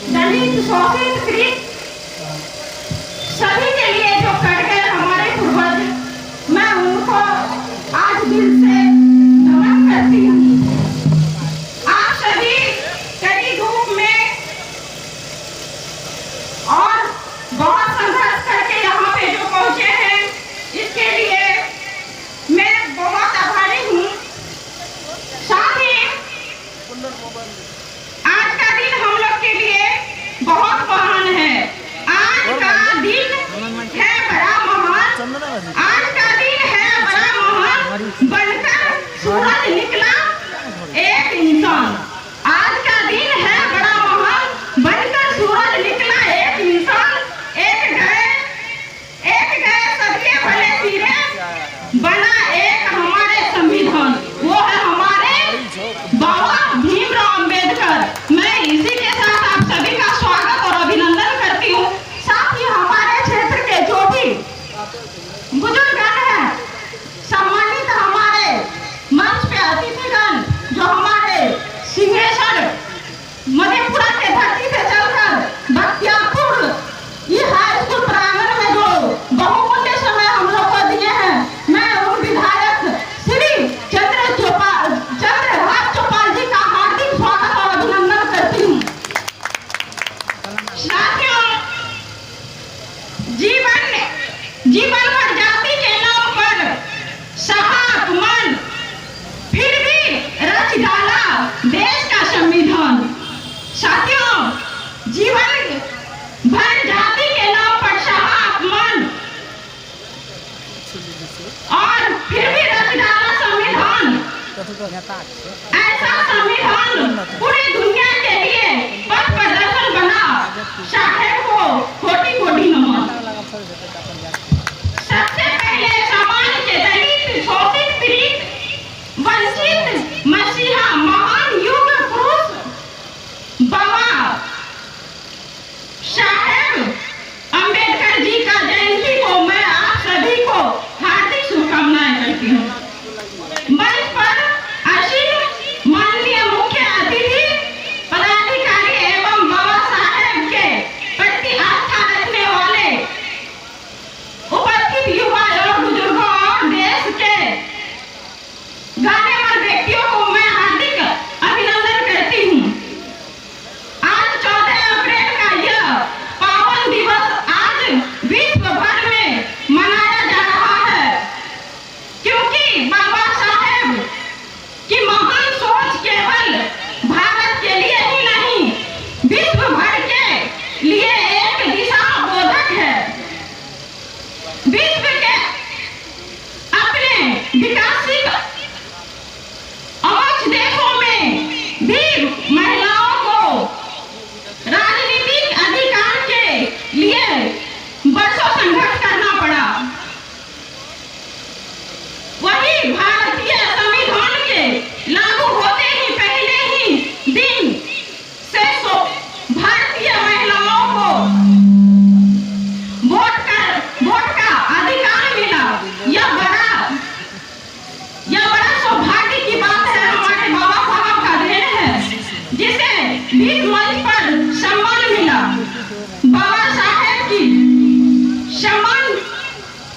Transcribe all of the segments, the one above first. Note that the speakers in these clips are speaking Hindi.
दलित शोषित कृत सभी के लिए जो कर गए हमारे पूर्वज, मैं उनको आज दिल से नमन करती हूँ। आप सभी कड़ी धूप में और बहुत संघर्ष करके यहाँ पे जो पहुँचे हैं, इसके लिए मैं बहुत आभारी हूँ। साथ ही आज का दिन हम लोग के लिए बहुत महान है। आज का दिन है बड़ा महान, आज का दिन है बड़ा महान, बनकर सूरज निकला एक इंसान। आज का दिन है बड़ा महान, बनकर सूरज निकला एक इंसान। एक गए सबके भले सिरे, बना एक हमारे संविधान, वो है हमारे बाबा भीमराव अम्बेडकर। मैं इसी के साथ आप सभी का स्वागत और अभिनंदन करती हूँ। साथ ही हमारे क्षेत्र के जो भी बुजुर्गगण हैं, सम्मानित हमारे मंच पे अतिथिगण, जो हमारे सिंहेश्वर मधेपुरा के धरती से चलकर बख्तियारपुर ये हाई स्कूल प्रांगण में जो बहुमूल्य समय हम लोग को दिए हैं, मैं उन विधायक श्री चंद्रहास चौपाल जी का हार्दिक स्वागत और अभिनंदन करती हूँ। साथियों, जीवन भर जाति के नाम पर सहा अपमान, फिर भी रच डाला देश का संविधान। साथियों, जीवन भर जाति के नाम पर सहा अपमान और फिर भी रच डाला संविधान। ऐसा संविधान पूरी दुनिया के लिए पथ प्रदर्शन बना। साहेब को कोटि कोटि नमन। सबसे पहले समाज के दलित शोषित पीड़ित वंचित मसीहा महान युग पुरुष बाबा साहेब अम्बेडकर जी का जयंती को मैं आप सभी को हार्दिक शुभकामनाएं करती हूँ। मंच पर आसीन माननीय मुख्य अतिथि पदाधिकारी एवं बाबा साहेब के प्रति आस्था रखने वाले उपस्थित युवा और बुजुर्गों और देश के गण्यमान्य व्यक्तियों को मैं हार्दिक अभिनंदन करती हूँ। आज 14 अप्रैल का यह पावन दिवस आज विश्व भर में मनाया जा रहा है, क्योंकि बाबा साहेब की महान सोच केवल भारत के लिए ही नहीं, विश्व भर के लिए एक दिशा बोधक है। विश्व के अपने विकासशील अवक्ष देशों में भी महिलाओं को राजनीतिक अधिकार के लिए वर्षों संघर्ष करना पड़ा। वही भारतीय संविधान के लागू होते ही पहले ही दिन से भारतीय महिलाओं को वोट का अधिकार मिला। यह बड़ा सौभाग्य की बात है, हमारे बाबा साहब का देन है, जिसे भी मंच पर सम्मान मिला। बाबा साहेब की सम्मान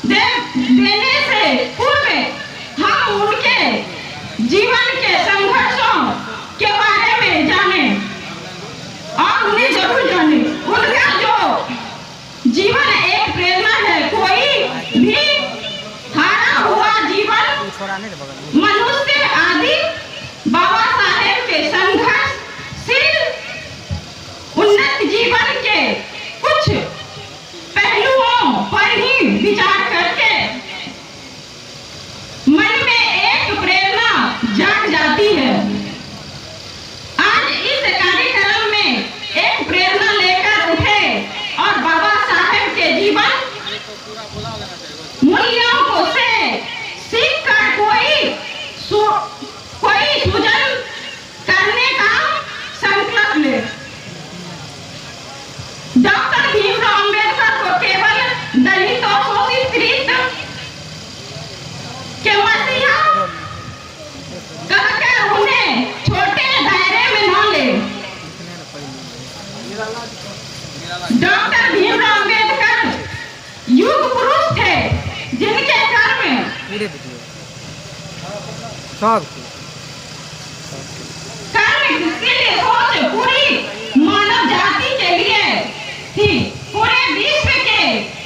देने से पूर्व हम उनके जीवन के संघर्षों के बारे में जाने और उन्हें जरूर जाने। उनका जो जीवन एक प्रेरणा है। कोई भी हारा हुआ जीवन मनुष्य आदि बाबा साहेब के संघर्षशील उन्नत जीवन के कुछ पहलुओं पर ही विचार करके मन में एक प्रेरणा जाग जाती है। आज इस कार्यक्रम में एक प्रेरणा लेकर उठे और बाबा साहेब के जीवन मूल्यों को से सीख कर कोई डॉक्टर भीमराव अम्बेडकर युग पुरुष थे, जिनके कर्म के लिए सोच पूरी मानव जाति के लिए थी, पूरे विश्व के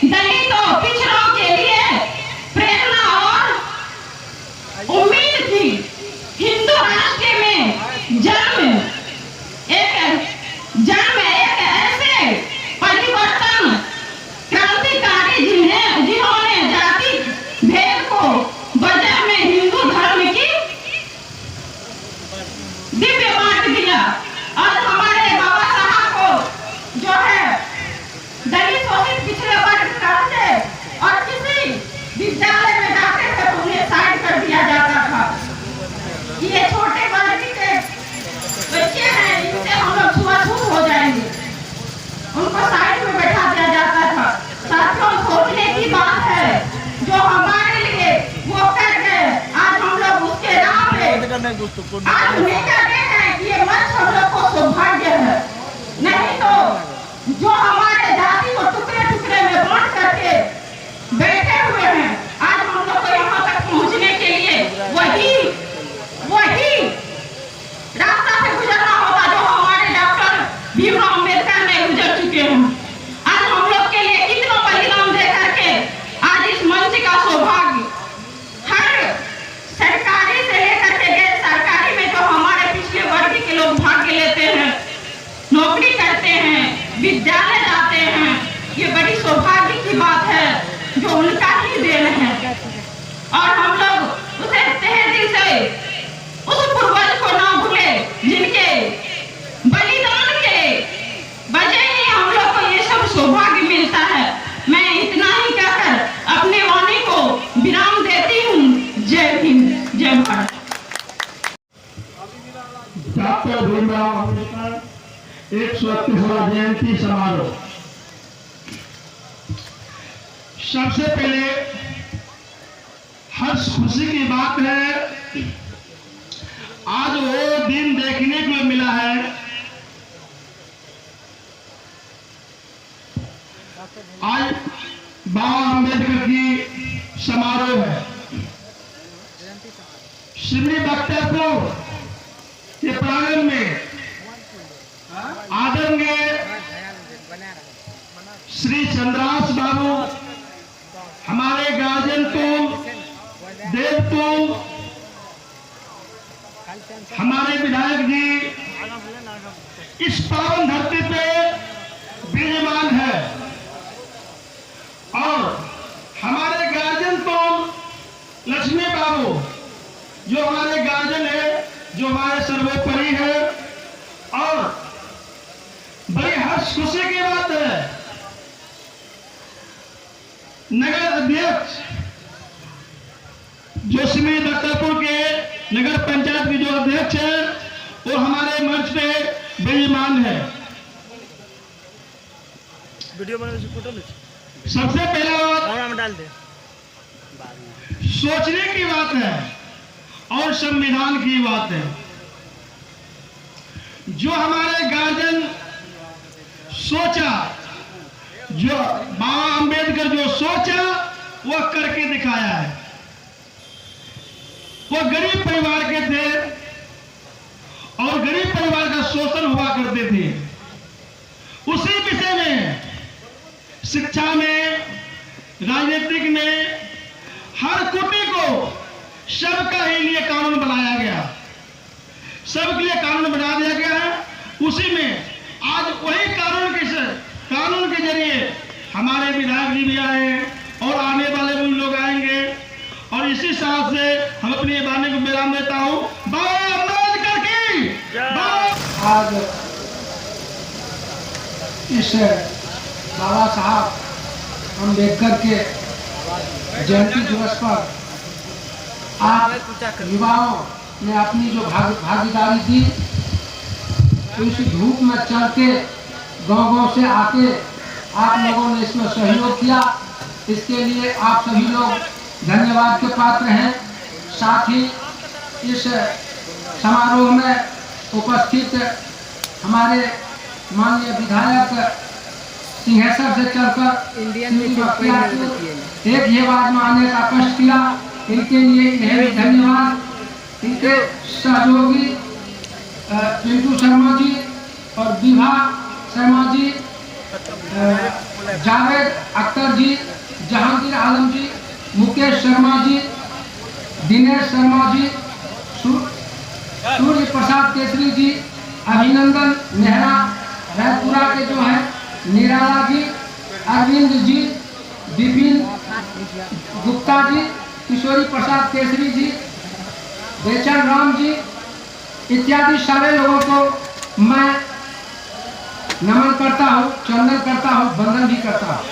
दलितों पिछड़ों के लिए प्रेरणा और उम्मीद थी। हिंदू राष्ट्र में जन्म एक ऐसे परिवर्तन क्रांतिकारी जिन्होंने जाति भेद को वजह में हिंदू धर्म की दिव्य बांट दिया। और हमारे बाबा साहब को जो है दलित शोषित पिछड़े वर्ग करते और किसी विद्यालय में जाते थे तो उन्हें साइड कर दिया जाता था। ये छोटे वर्ग के बच्चे हैं, इनसे हम लोग छुआछूत हो जाएंगे, उनको साइड में बैठा दिया जाता था। साथियों, सोचने की बात है, जो हमारे लिए वो कर गए, आज हम लोग उसके राह पे आज उन्हें कहते हैं कि ये मंच हम लोग को सौभाग्य है। नहीं तो जो हमारे जाति को टुकड़े टुकड़े में बांट करके बैठे हुए हैं, आज हम लोग को यहाँ तक पहुँचने के लिए वही रास्ता से गुजरना होगा जो हमारे डॉक्टर भीमराव अम्बेडकर ने गुजर चुके हैं। आज हम लोग के लिए कितना बलिदान दे करके आज इस मंच का सौभाग्य हर सरकारी से लेकर के गैर सरकारी में जो हमारे पिछले वर्ग के लोग भाग लेते हैं, नौकरी करते हैं, विद्यालय जाते हैं, ये बड़ी सौभाग्य की बात है जो उनका ही देन है। और हम लोग उसे तहे दिल से उस पूर्वज को ना भूले जिनके बलिदान के वजह ही हम लोग को ये सब सौभाग्य मिलता है। मैं इतना ही कहकर अपने वाणी को विराम देती हूँ। जय हिंद, जय भारत। डॉक्टर भीमराव अम्बेडकर 131वां जयंती समारोह। सबसे पहले हर्ष खुशी की बात है, आज वो दिन देखने को मिला है। आज बाबा अम्बेडकर की समारोह है। श्री बख्तियारपुर के प्रांगण में आदरणीय श्री चंद्रास बाबू, हमारे गार्जियन को देव को, हमारे विधायक जी इस पावन धरती पे विराजमान है। और हमारे गार्जियन को लक्ष्मी बाबू जो हमारे गार्जियन है, जो हमारे सर्वोपरि है। और बड़ी हर्ष खुशी की बात है, नगर अध्यक्ष जो श्री बख्तियारपुर के नगर पंचायत के जो अध्यक्ष है वो हमारे मंच पे विराजमान है। वीडियो बनाने से फोटो ले। सबसे पहला बात डाल दे, सोचने की बात है और संविधान की बात है। जो हमारे गार्जियन सोचा, जो बाबा अम्बेडकर जो सोचा वो करके दिखाया है। वो गरीब परिवार के थे और गरीब परिवार का शोषण हुआ करते थे। उसी विषय में शिक्षा में, राजनीतिक में, हर कुटी को सबका ही लिए कानून बनाया गया, सबके लिए कानून बना दिया गया है। उसी में आज वही कानून के जरिए हमारे विधायक जी भी आए और आने वाले भी लोग आएंगे। और इसी साथ से हम अपनी वाणी को विराम देता हूँ। बाबा अम्बेडकर की आज इस बाबा साहब अम्बेडकर के जयंती दिवस पर आप युवाओं ने अपनी जो भागीदारी दी, तो इस धूप में चल के गाँव से आके आप लोगों ने इसमें सहयोग किया। इसके लिए आप सभी लोग धन्यवाद के पात्र हैं। साथ ही इस समारोह में उपस्थित हमारे माननीय विधायक सिंहेश्वर से चलकर श्री बख्तियारपुर एक ये बात में आने का कष्ट किया। इनके लिए मेरे धन्यवाद। इनके सहयोगी पिंटू शर्मा जी और विभा शर्मा जी, जावेद अख्तर जी, जहांगीर आलम जी, मुकेश शर्मा जी, दिनेश शर्मा जी, सूर्य प्रसाद केसरी जी, अभिनंदन नेहरा, रायपुरा के जो है निराला जी, अरविंद जी, विपिन गुप्ता जी, किशोरी प्रसाद केसरी जी, बेचन राम जी इत्यादि सारे लोगों को मैं नमन करता हूँ, चंदन करता हूँ, वंदन भी करता हूँ।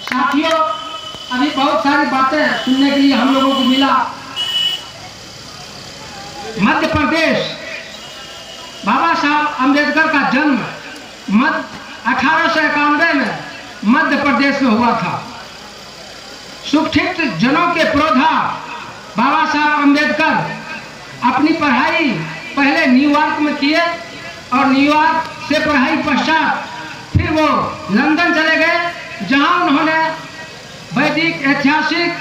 साथियों, अभी बहुत सारी बातें सुनने के लिए हम लोगों को मिला। मध्य प्रदेश, बाबा साहब अंबेडकर का जन्म 1891 में मध्य प्रदेश में हुआ था। सुशिक्षित जनों के पुरोधा बाबा साहब अंबेडकर अपनी पढ़ाई पहले न्यूयॉर्क में किए और न्यूयॉर्क से पढ़ाई पश्चात फिर वो लंदन चले गए, जहां उन्होंने वैदिक, ऐतिहासिक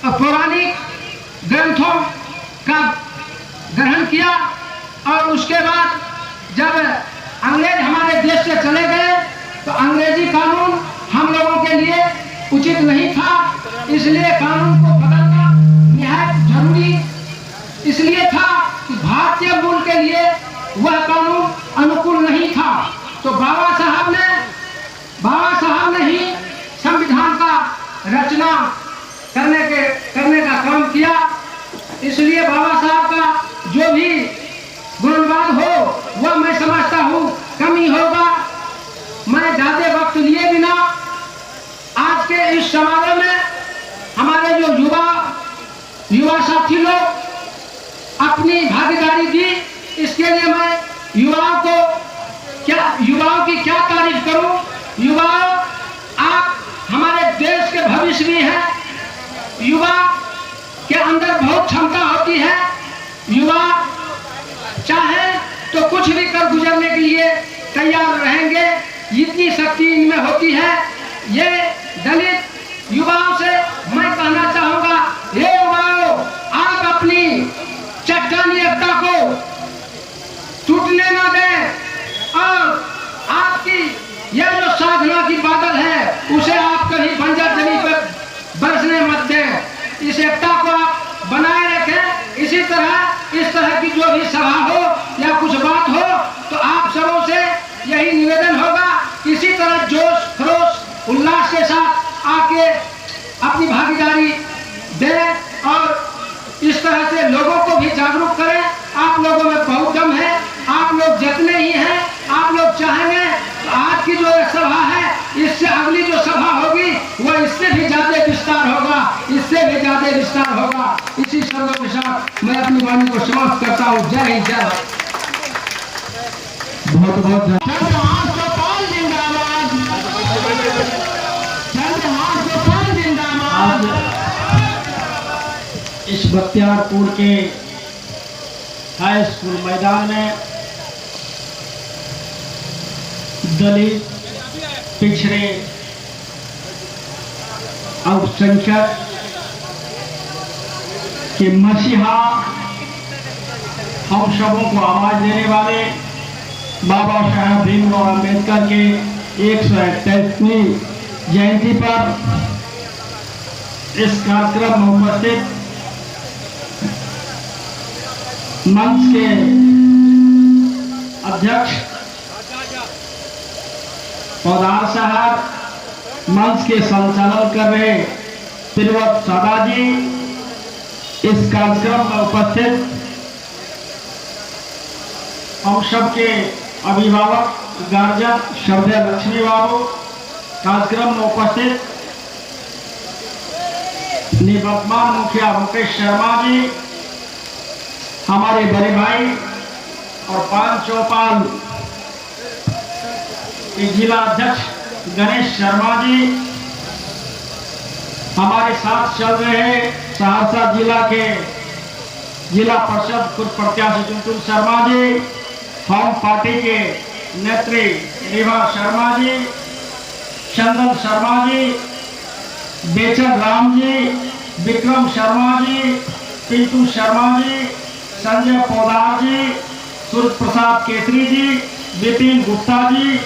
और पौराणिक ग्रंथों का ग्रहण किया। और उसके बाद जब अंग्रेज हमारे देश से चले गए तो अंग्रेजी कानून हम लोगों के लिए उचित नहीं था, इसलिए कानून को बदलना निहायत जरूरी इसलिए था कि भारतीय मूल के लिए वह कानून अनुकूल नहीं था। तो बाबा साहब ने ही संविधान का रचना करने का काम किया। इसलिए बाबा साहब का जो भी गुणवाद हो वह मैं समझता हूँ कमी होगा। मैं ज्यादा वक्त लिए बिना आज के इस समारोह में हमारे जो युवा साथी लोग अपनी भागीदारी दी, इसके लिए मैं युवाओं की क्या तारीफ करूं। युवाओं, आप हमारे देश के भविष्य भी हैं। युवा के अंदर बहुत क्षमता होती है। युवा चाहे तो कुछ भी कर गुजरने के लिए तैयार रहेंगे, इतनी शक्ति इनमें होती है। ये दलित युवाओं से मैं कहना चाहूंगा, हे युवाओं, आप अपनी चट्टानी एकता को टूटने न दें और आपकी यह जो साधना की बादल है उसे आप कहीं बंजर जमीन पर बरसने मत दें। इस एकता को आप बनाए रखें। इस तरह की जो भी सभा हो या कुछ बात हो तो आप सबों से यही निवेदन होगा, इसी तरह जोश खरोश उल्लास के साथ आके अपनी भागीदारी दें और इस तरह से लोगों को भी जागरूक करें। आप लोगों में बहुत दम है, आप लोग जितने ही हैं, आप लोग चाहेंगे तो आज की जो सभा है इससे अगली जो सभा होगी वह इससे भी ज्यादा विस्तार होगा, इससे भी ज्यादा विस्तार होगा। इसी शब्दों के साथ मैं अपनी वाणी को समाप्त करता हूँ। जय हिंद, जय भारत। बहुत बहुत आज इस बख्तियारपुर के हाई स्कूल मैदान में दलित, पिछड़े, अल्पसंख्यक के मसीहा, हम सबों को आवाज देने वाले बाबा साहब भीमराव अंबेडकर के 128वीं जयंती पर इस कार्यक्रम में उपस्थित मंच के अध्यक्ष पौधार साहब, मंच के संचालन कर रहे तिरवत सादा जी, इस कार्यक्रम में उपस्थित हम सबके अभिभावक, गार्जियन, श्रद्धेय लक्ष्मी बाबू, कार्यक्रम में उपस्थित निवर्तमान मुखिया मुकेश शर्मा जी, हमारे बड़े भाई और पान चौपाल के जिला अध्यक्ष गणेश शर्मा जी, हमारे साथ चल रहे सहरसा जिला के जिला परिषद खुद प्रत्याशी टुनटुन शर्मा जी, हम पार्टी के नेत्री रेवा शर्मा जी, चंदन शर्मा जी, बेचन राम जी, विक्रम शर्मा जी, पिंटू शर्मा जी, संजय पोदार जी, सूर्य प्रसाद केसरी जी, विपिन गुप्ता जी,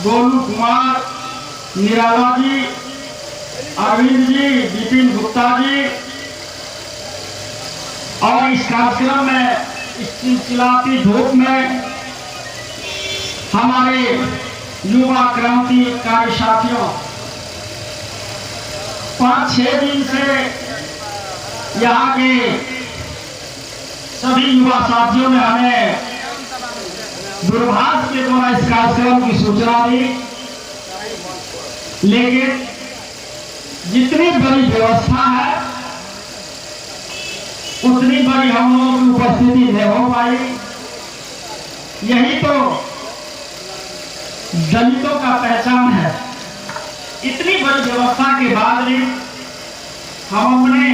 गोलू कुमार निराला जी, अरविंद जी, विपिन गुप्ता जी। और इस कार्यक्रम में, इस चिलचिलाती धूप में हमारे युवा क्रांतिकारी साथियों 5-6 दिन से यहाँ के सभी युवा साथियों ने हमें दूरभाष के द्वारा इस कार्यक्रम की सूचना दी, लेकिन जितनी बड़ी व्यवस्था है उतनी बड़ी हम लोगों की उपस्थिति नहीं हो पाई। यही तो दलितों का पहचान है। इतनी बड़ी व्यवस्था के बाद भी हम अपने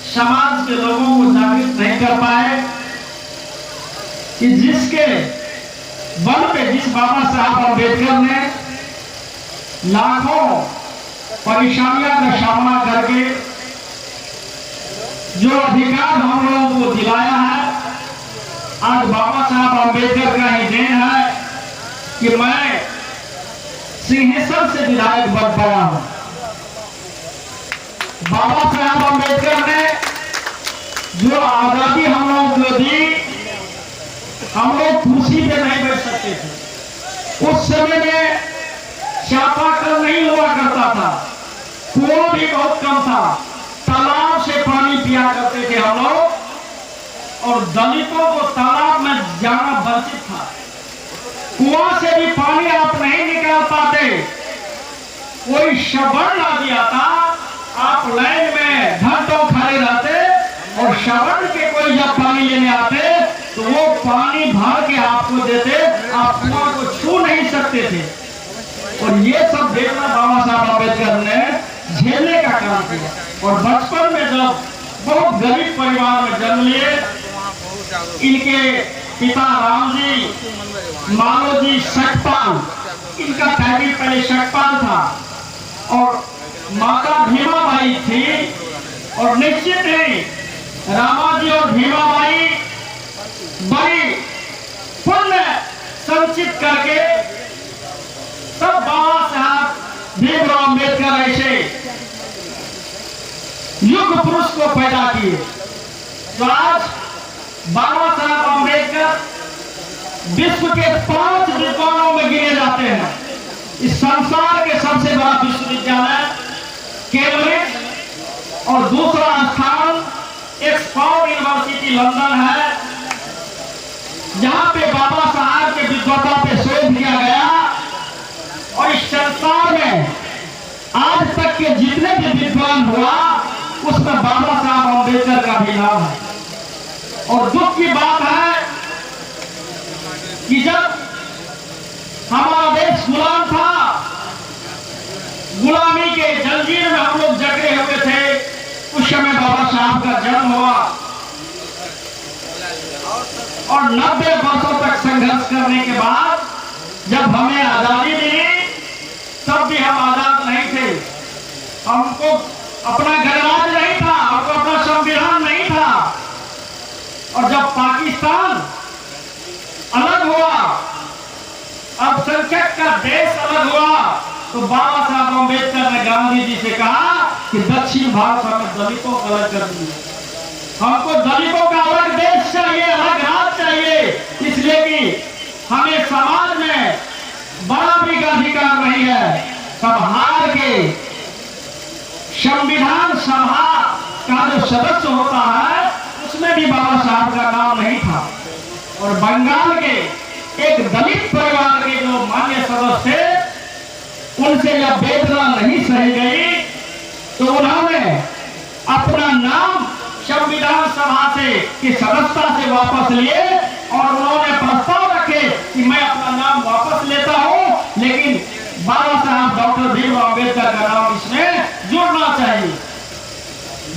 समाज के लोगों को जागृत नहीं कर पाए कि जिसके बल पे, जिस बाबा साहब अम्बेडकर ने लाखों परेशानियों का सामना करके जो अधिकार हम लोगों को दिलाया है, आज बाबा साहब अम्बेडकर का ही देन है कि मैं सिंहेश्वर से विधायक बन पाया हूं। बाबा साहब अम्बेडकर ने जो आजादी हम लोगों को दी, हम लोग कुर्सी पे नहीं बैठ सकते थे। उस समय में चापाकल नहीं हुआ करता था, कुआं भी बहुत कम था, तालाब से पानी पिया करते थे हम लोग, और दलितों को तालाब में जाना वर्जित था। कुआं से भी पानी आप नहीं निकाल पाते, कोई सवर्ण आदि आता, आप लाइन में घंटों खड़े रहते, और सवर्ण के कोई जब पानी लेने आते तो वो पानी भर के आपको देते, आप कुआं को छू नहीं सकते थे। और ये सब देखना बाबा साहब अम्बेडकर ने झेलने का काम किया। और बचपन में जब बहुत गरीब परिवार में जन्म लिए, इनके पिता राम जी, मालो जी सकपाल, इनका टाइटल पहले सकपाल था, और माता भीमाबाई थी। और निश्चित ही रामाजी और भीमाबाई बड़ी पुण्य संचित करके तब बाबा साहब भीमराव अम्बेडकर ऐसे युग पुरुष को पैदा किए। तो आज बाबा साहब अम्बेडकर विश्व के 5 विद्वानों में गिने जाते हैं। इस संसार के सबसे बड़ा विश्वविद्यालय कैम्ब्रिज, और दूसरा स्थान ऑक्सफोर्ड यूनिवर्सिटी लंदन है, जहां पे बाबा साहब के विद्वता पे शोध किया गया। और इस संसार में आज तक के जितने भी विद्वान हुआ, उसमें बाबा साहब अम्बेडकर का भी नाम है। और दुख की बात है कि जब हमारा देश गुलाम था, गुलामी के जंजीर में हम लोग जकड़े हुए थे, उस समय बाबा साहब का जन्म हुआ। और 90 वर्षों तक संघर्ष करने के बाद जब हमें आजादी मिली, तब भी हम आजाद नहीं थे। हमको अपना गणराज्य नहीं था, हमको अपना संविधान नहीं था। और जब पाकिस्तान अलग हुआ, अल्पसंख्यक का देश अलग हुआ, तो बाबा साहब अम्बेडकर ने गांधी जी से कहा कि दक्षिण भारत हमें दलितों को अलग कर दिया। हमको दलितों का अलग देश चाहिए, अलग राज चाहिए, इसलिए कि हमें समाज में बराबरी का अधिकार नहीं है। तब हार के संविधान सभा का जो सदस्य होता है, उसमें भी बाबा साहब का नाम नहीं था। और बंगाल के एक दलित परिवार के जो मान्य सदस्य थे, उनसे जब वेदना नहीं सही गई, तो उन्होंने अपना नाम संविधान सभा से की सदस्यता से वापस लिए, और उन्होंने प्रस्ताव रखे कि मैं अपना नाम वापस लेता हूं, लेकिन बाबा साहब डॉक्टर भीमराव अम्बेडकर का नाम इसमें जुड़ना चाहिए।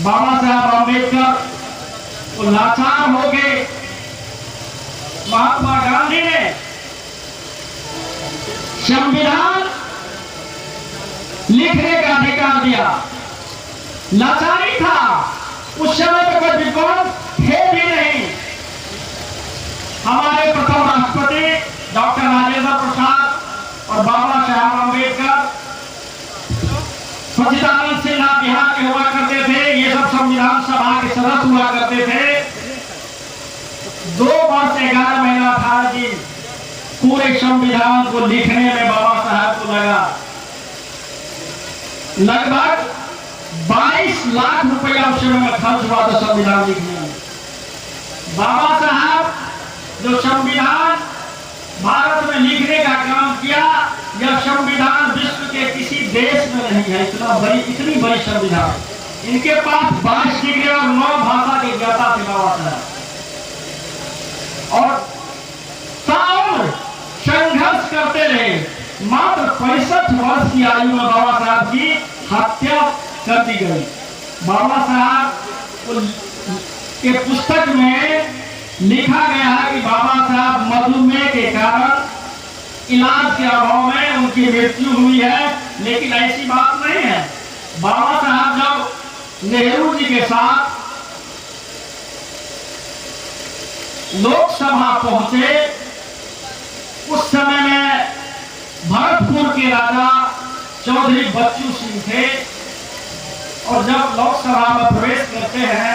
बाबा साहब अम्बेडकर तो लाचार हो गए। महात्मा गांधी ने संविधान लिखने का अधिकार दिया। लाचारी था, उस समय पे कोई विद्वान थे भी नहीं। हमारे प्रथम राष्ट्रपति डॉक्टर राजेंद्र प्रसाद और बाबा साहब अम्बेडकर, सच्चिदानंद सिन्हा बिहार के हुआ करते थे, ये सब संविधान सभा के सदस्य हुआ करते थे। 2 वर्ष 11 महीना 18 दिन पूरे संविधान को लिखने में बाबा साहब को लगा। लगभग 22 लाख रुपया उस समय में खर्च हुआ था संविधान लिखने में। बाबा साहब जो संविधान भारत में लिखने का काम किया, यह संविधान विश्व के किसी देश में नहीं है। इतनी बड़ी संविधान, इनके पास 22 डिग्री और 9 भाषा के ज्ञाता थे बाबा साहब। और साउंड संघर्ष करते रहे। मात्र 65 वर्ष की आयु में बाबा साहब की हत्या कर दी गई। बाबा साहब के पुस्तक में लिखा गया है कि बाबा साहब मधुमेह के कारण इलाज के अभाव में उनकी मृत्यु हुई है, लेकिन ऐसी बात नहीं है। बाबा साहब जब नेहरू जी के साथ लोकसभा पहुंचे, उस समय में भरतपुर के राजा चौधरी बच्चू सिंह थे, और जब लोकसभा में प्रवेश करते हैं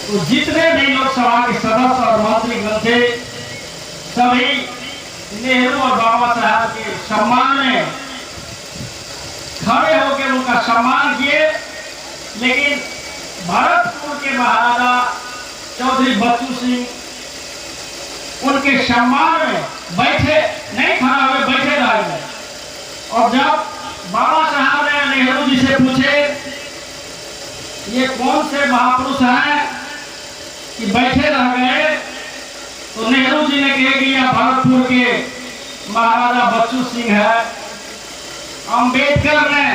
तो जितने भी लोकसभा के सदस्य और मंत्रीगण थे, सभी नेहरू और बाबा साहब के सम्मान में खड़े होकर उनका सम्मान किए। लेकिन भरतपुर के महाराजा चौधरी बच्चू सिंह उनके सम्मान में बैठे नहीं, खड़ा हुए बैठे रह गए। और जब बाबा साहब ने नेहरू जी से पूछे ये कौन से महापुरुष हैं कि बैठे रह गए, तो नेहरू जी ने कहा कि यह भरतपुर के महाराजा बच्चू सिंह है। अंबेडकर ने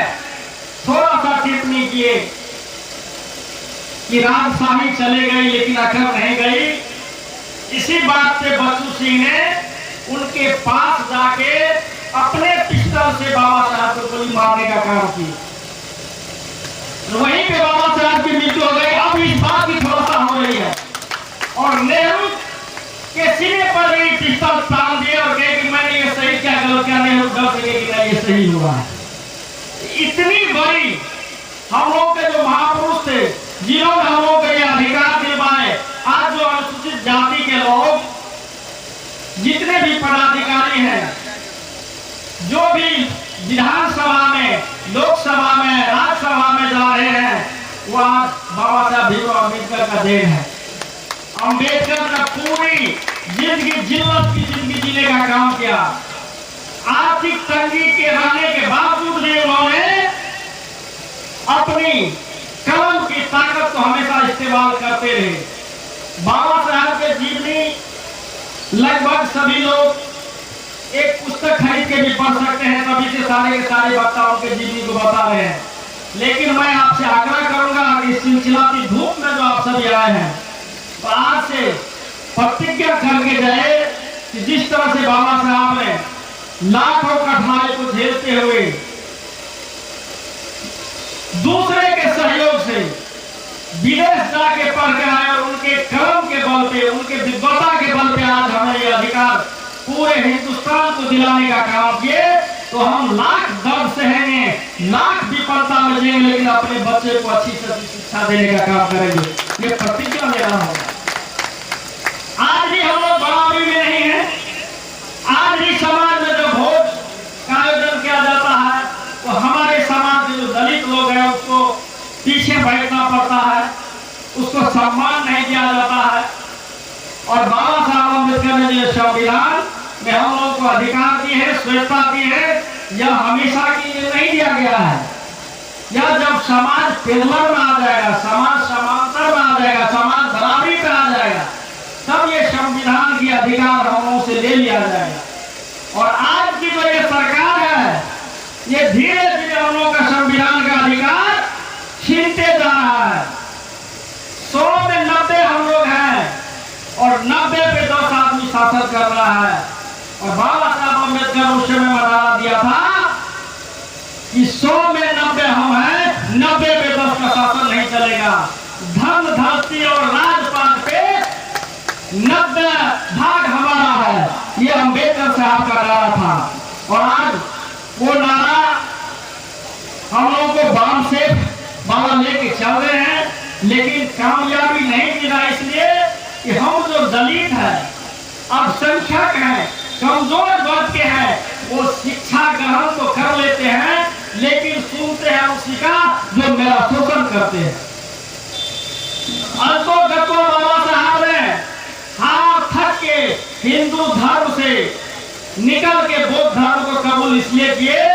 थोड़ा सा टिप्पणी किए कि राजशाही चले गई लेकिन अखर नहीं गई। इसी बात से बच्चू सिंह ने उनके पास जाके अपने पिस्टल से बाबा साहब को गोली मारने का काम किया। वहीं पे बाबा साहब की मृत्यु हो गई। अब इस बात की थोड़ा सा हो रही है, और नेहरू के सीने पर भी पिस्टल तान दिए और कहे कि मैंने ये सही क्या गलत क्या। नेहरू डर सके कि नहीं ये सही हुआ है। इतनी बड़ी हम लोग के जो महापुरुष थे, जिन्होंने हम लोग को ये अधिकार दिलवाए, आज जो अनुसूचित जाति के लोग जितने भी पदाधिकारी हैं, जो भी विधानसभा में, लोकसभा में, राज्यसभा में जा रहे हैं, वो आज बाबा साहब भीमराव अम्बेडकर का देन है। अम्बेडकर ने पूरी जिंदगी जिल्लत की जिंदगी जीने का काम किया। आर्थिक तंगी के रहने के बावजूद भी उन्होंने अपनी कलम की ताकत को हमेशा इस्तेमाल करते रहे। बाबा साहब के जीवनी लगभग सभी लोग एक पुस्तक खरीद के भी पढ़ सकते हैं, तभी से सारे के सारे वक्ता उनके जीवनी को बता रहे हैं। लेकिन मैं आपसे आग्रह करूंगा कि इस सिलसिला की धूप में जो आप सभी आए हैं, तो आज से प्रतिज्ञा करके जाए कि जिस तरह से बाबा साहब ने लाखों कठिनाई को झेलते हुए दूसरे के सहयोग से विदेश जाके पढ़ के आए, और उनके कलम के बल पे, उनके विद्वता के बल पे आज हमें ये अधिकार पूरे हिंदुस्तान को दिलाने का काम किए, तो हम लाख दर्द सहेंगे, लाख विफलता में जाएंगे, लेकिन अपने बच्चे को अच्छी से अच्छी शिक्षा देने का काम करेंगे। ये प्रतिज्ञा लेना होगा। आज भी हम लोग बराबरी में नहीं है। आज भी समाज में जो भोज का आयोजन किया जाता है, तो हमारे समाज के जो दलित लोग हैं उसको पीछे बैठना पड़ता है, उसको सम्मान नहीं दिया जाता है। और बाबा साहब अम्बेडकर ने जो संविधान में हम लोगों को अधिकार दी है, स्वेच्छा दी है, यह हमेशा के लिए नहीं दिया गया है। यह जब समाज पेलर में आ जाएगा, समाज समांतर में आ जाएगा, समाज बराबरी पे आ जाएगा, तब ये संविधान की अधिकार हम लोगों से ले लिया जाएगा। और आज की जो ये सरकार है, ये धीरे धीरे हम लोगों का संविधान का अधिकार छीनते जा रहा है। 100 में 90 हम लोग हैं, और 90 पे 10 आदमी शासन कर रहा है। और बाबा साहब अम्बेडकर उस समय नारा दिया था करेगा। धन धरती और राजपाट पे 90 भाग हमारा है, ये अम्बेडकर साहब का नारा था। और आज वो नारा हम लोगों को बाम से बाबा लेके चल रहे हैं, लेकिन कामयाबी नहीं मिला, इसलिए कि हम जो दलित है, अल्पसंख्यक है, कमजोर वर्ग के हैं, वो शिक्षा ग्रहण तो कर लेते हैं, लेकिन सुनते हैं उसी का जो मेरा शोषण करते हैं। अल्पो गतो बाबा साहब ने हाथ थक के हिंदू धर्म से निकल के बौद्ध धर्म को कबूल इसलिए किए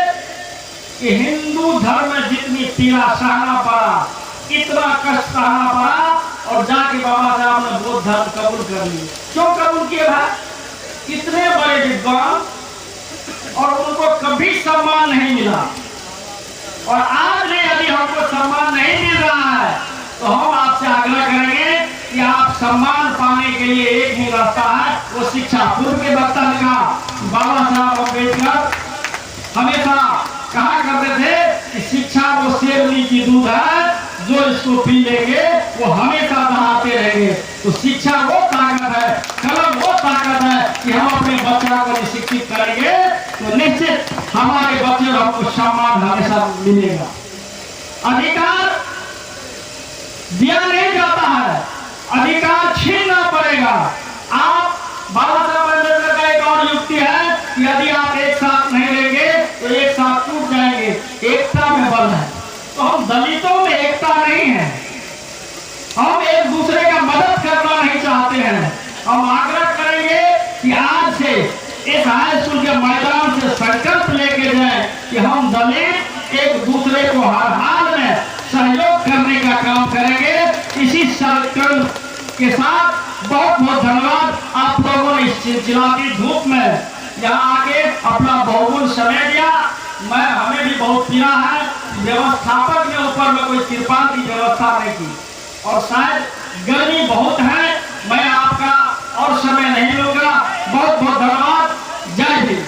कि हिंदू धर्म में जितनी पीड़ा सहना पड़ा, इतना कष्ट सहना पड़ा, और जाके बाबा साहब ने बौद्ध धर्म कबूल कर लिए। क्यों कबूल किए भाई? इतने बड़े विद्वान, और उनको कभी सम्मान नहीं मिला। और आज भी यदि हमको सम्मान नहीं मिल रहा है तो हम आपसे आग्रह करेंगे कि आप सम्मान पाने के लिए एक ही रास्ता है, वो शिक्षा। पूर्व के वक्ता ने कहा बाबा साहब अम्बेडकर हमेशा कहा करते थे कि शिक्षा वो शेरनी की दूध है, जो इसको पी लेंगे वो हमेशा दहाते रहेंगे। तो शिक्षा वो ताकत है, कलम वो ताकत है कि हम अपने बच्चों को शिक्षित करेंगे तो निश्चित हमारे बच्चे और हमको सम्मान हमेशा मिलेगा। अधिकार दिया नहीं जाता है, अधिकार छीनना पड़ेगा। आप बाबा साहब अम्बेडकर का एक और युक्ति है कि यदि आप एक साथ नहीं रहेंगे तो एक साथ टूट जाएंगे, एकता में बल है। तो हम दलितों में एकता नहीं है, हम एक दूसरे का मदद करना नहीं चाहते हैं। हम आग्रह करेंगे कि आज से इस हाई स्कूल के मैदान से संकल्प लेके जाए कि हम दलित एक दूसरे को हर हाल में सहयोग करने का काम करेंगे। इसी संकल्प के साथ बहुत बहुत धन्यवाद। आप लोगों ने इस चिलचिलाती धूप में यहाँ आके अपना बहुमूल्य समय दिया। हमें भी बहुत पीड़ा है, व्यवस्थापक ने ऊपर में कोई तिरपाल की व्यवस्था नहीं की, और शायद गर्मी बहुत है। मैं आपका और समय नहीं लूंगा। बहुत बहुत धन्यवाद। जय हिंद।